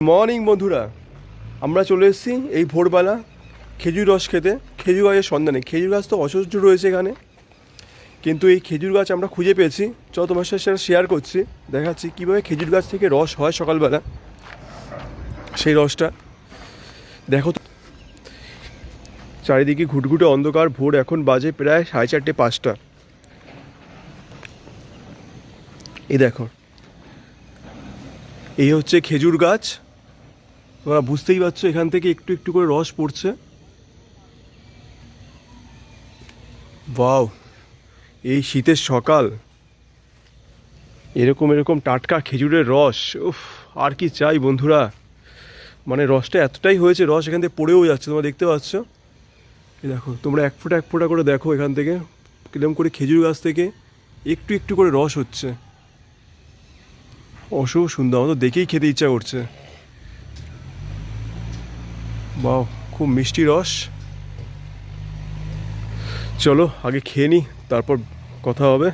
Morning বন্ধুরা, আমরা চলে এসেছি এই ভোরবেলা খেজুর রস খেতে। খেজুর গাছের সন্ধানে, খেজুর গাছ তো অজস্র রয়েছে এখানে, কিন্তু এই খেজুর গাছ আমরা খুঁজে পেয়েছি। চলো তোমার সাথে সেটা শেয়ার করছি, দেখাচ্ছি কীভাবে খেজুর গাছ থেকে রস হয় সকালবেলা। সেই রসটা দেখো তো, চারিদিকে ঘুটঘুটে অন্ধকার, ভোর এখন বাজে প্রায় 4:30-5টা। এই দেখো, এই হচ্ছে খেজুর গাছ। তোমরা বুঝতেই পারছো, এখান থেকে একটু একটু করে রস পড়ছে। ওয়াও, এই শীতের সকাল এরকম এরকম টাটকা খেজুরের রস, উফ, আর কি চাই বন্ধুরা। মানে রসটা এতটাই হয়েছে, রস এখান থেকে পড়েও যাচ্ছে, তোমরা দেখতে পাচ্ছ। এই দেখো, তোমরা এক ফোঁটা এক ফোঁটা করে দেখো এখান থেকে কিরকম করে খেজুর গাছ থেকে একটু একটু করে রস হচ্ছে। অসুখ সুন্দর, আমার তো দেখেই খেতে ইচ্ছা করছে। বাহ, খুব মিষ্টি রস। চলো আগে খেয়ে নিই, তারপর কথা হবে।